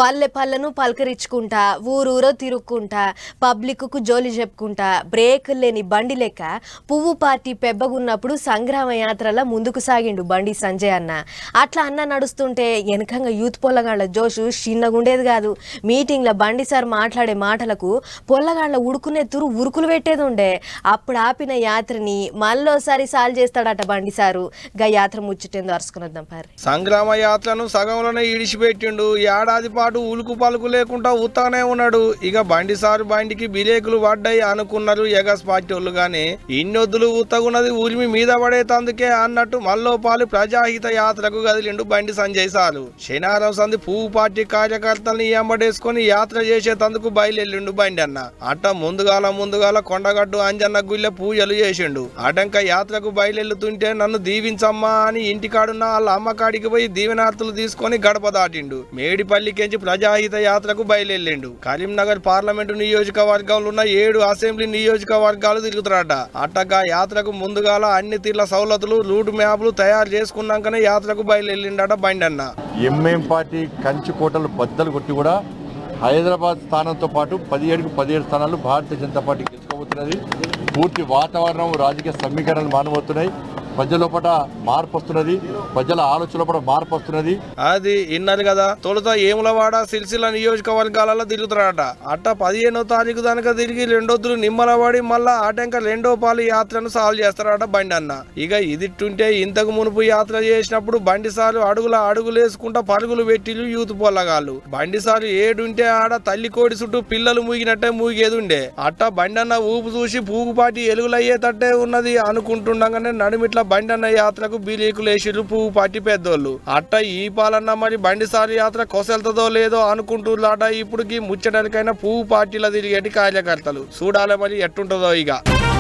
పల్లె పల్లెను పలకరించుకుంటా ఊరూరో తిరుక్కుంటా పబ్లిక్కు జోలి చెప్పుకుంటా బ్రేక్ లేని బండి లెక్క పువ్వు పార్టీ పెబ్బగున్నప్పుడు సంగ్రామ యాత్రల ముందుకు సాగిండు బండి సంజయ్ అన్న. అట్లా అన్న నడుస్తుంటే వెనకంగా యూత్ పొల్లగాళ్ల జోషు చిన్నగుండేది కాదు. మీటింగ్ల బండి సార్ మాట్లాడే మాటలకు పొల్లగాళ్ల ఉడుకునెత్తురు ఉరుకులు పెట్టేది ఉండే. అప్పుడు ఆపిన యాత్రని మళ్ళోసారి సాల్ చేస్తాడట బండి సారు. గా యాత్ర ముచ్చటేందో అరుసుకునొద్దాం పారి. సంగ్రామ యాత్రను సగంలోనే ఇడిచిపెట్టిండు. ఏడాది పాటు ఉలుకు పలుకు లేకుండా ఉత్తగానే ఉన్నాడు. ఇక బండి సారు బండికి బిలేకులు పడ్డాయి అనుకున్నారు ఎగస్ పార్టీ వాళ్ళు. గానీ ఇన్నొద్దులు ఉత్తగున్నది ఉరిమి మీద పడేతందుకే అన్నట్టు మల్లోపాలి ప్రజాహిత యాత్రకు కదిలిండు బండి సంజయ్ సారు. శనివారం సంది పువ్వు పార్టీ కార్యకర్తల్ని ఎంబడేసుకుని యాత్ర చేసేతందుకు బయలుదేరిండు బండి అన్న. అట్ట ముందుగాల కొండగట్టు అంజన్న గుళ్ళె పూజలు చేసిండు. అటంక యాత్రకు బయలుతుంటే నన్ను దీవించమ్మా అని ఇంటికాడున్న వాళ్ళ అమ్మకాడికి పోయి దీవెనార్తులు తీసుకొని గడప దాటిండు. మేడిపల్లికెంచి ప్రజాహిత యాత్రకు బయలుదేరిండు. కరీంనగర్ పార్లమెంటు నియోజకవర్గంలో ఉన్న 7 అసెంబ్లీ నియోజకవర్గాలు తిరుగుతారట. అట్టగా యాత్రకు ముందుగాల అన్ని తీర్ల సౌలతులు రూట్ మ్యాప్లు తయారు చేసుకున్నాకనే యాత్రకు బయలుదేరిండట బండి అన్న. ఎంఎం పార్టీ కంచి కోటలు బద్దలు కొట్టి కూడా హైదరాబాద్ స్థానంతో పాటు 17 స్థానాలు భారతీయ జనతా పార్టీ గెలుచుకోబోతున్నది. పూర్తి వాతావరణం రాజకీయ సమీకరణలు మానబోతున్నాయి. ప్రజల లోపల మార్పు వస్తున్నది, ప్రజల ఆలోచన లోపల మార్పు వస్తున్నది. అది విన్నారు కదా. తొలుత ఏములవాడ సిరిసిల్ల నియోజకవర్గాలలో తిరుగుతారట. అట్ట 15వ తారీఖు దానిక తిరిగి రెండొద్దులు నిమ్మలవాడి మళ్ళా ఆటంక 2వ పాలు యాత్రను సాల్వ్ చేస్తారట బండి అన్న. ఇక ఇదిట్టుంటే ఇంతకు మునుపు యాత్ర చేసినప్పుడు బండి సార్లు అడుగులేసుకుంటా పరుగులు పెట్టిలు యూత్ పొల్లగాళ్ళు. బండి సార్లు ఏడుంటే ఆడ తల్లి కోడి చుట్టూ పిల్లలు మూగినట్టే మూగేది ఉండే. అట్ట బండి అన్న ఊపు చూసి పూగుపాటి ఎలుగులయ్యేటట్టే ఉన్నది అనుకుంటుండగానే నడుమిట్ల బండి అన్న యాత్రకు బిలీకులేసిరు పువ్వు పార్టీ పెద్దోళ్ళు. అట్ట ఈ పాలన్న మరి బండి సారి యాత్ర కొసెళ్తుందో లేదో అనుకుంటున్నాట. ఇప్పుడుకి ముచ్చటలకైనా పువ్వు పార్టీలో తిరిగేటి కార్యకర్తలు చూడాలి మరి ఎట్టుంటుందో ఇక.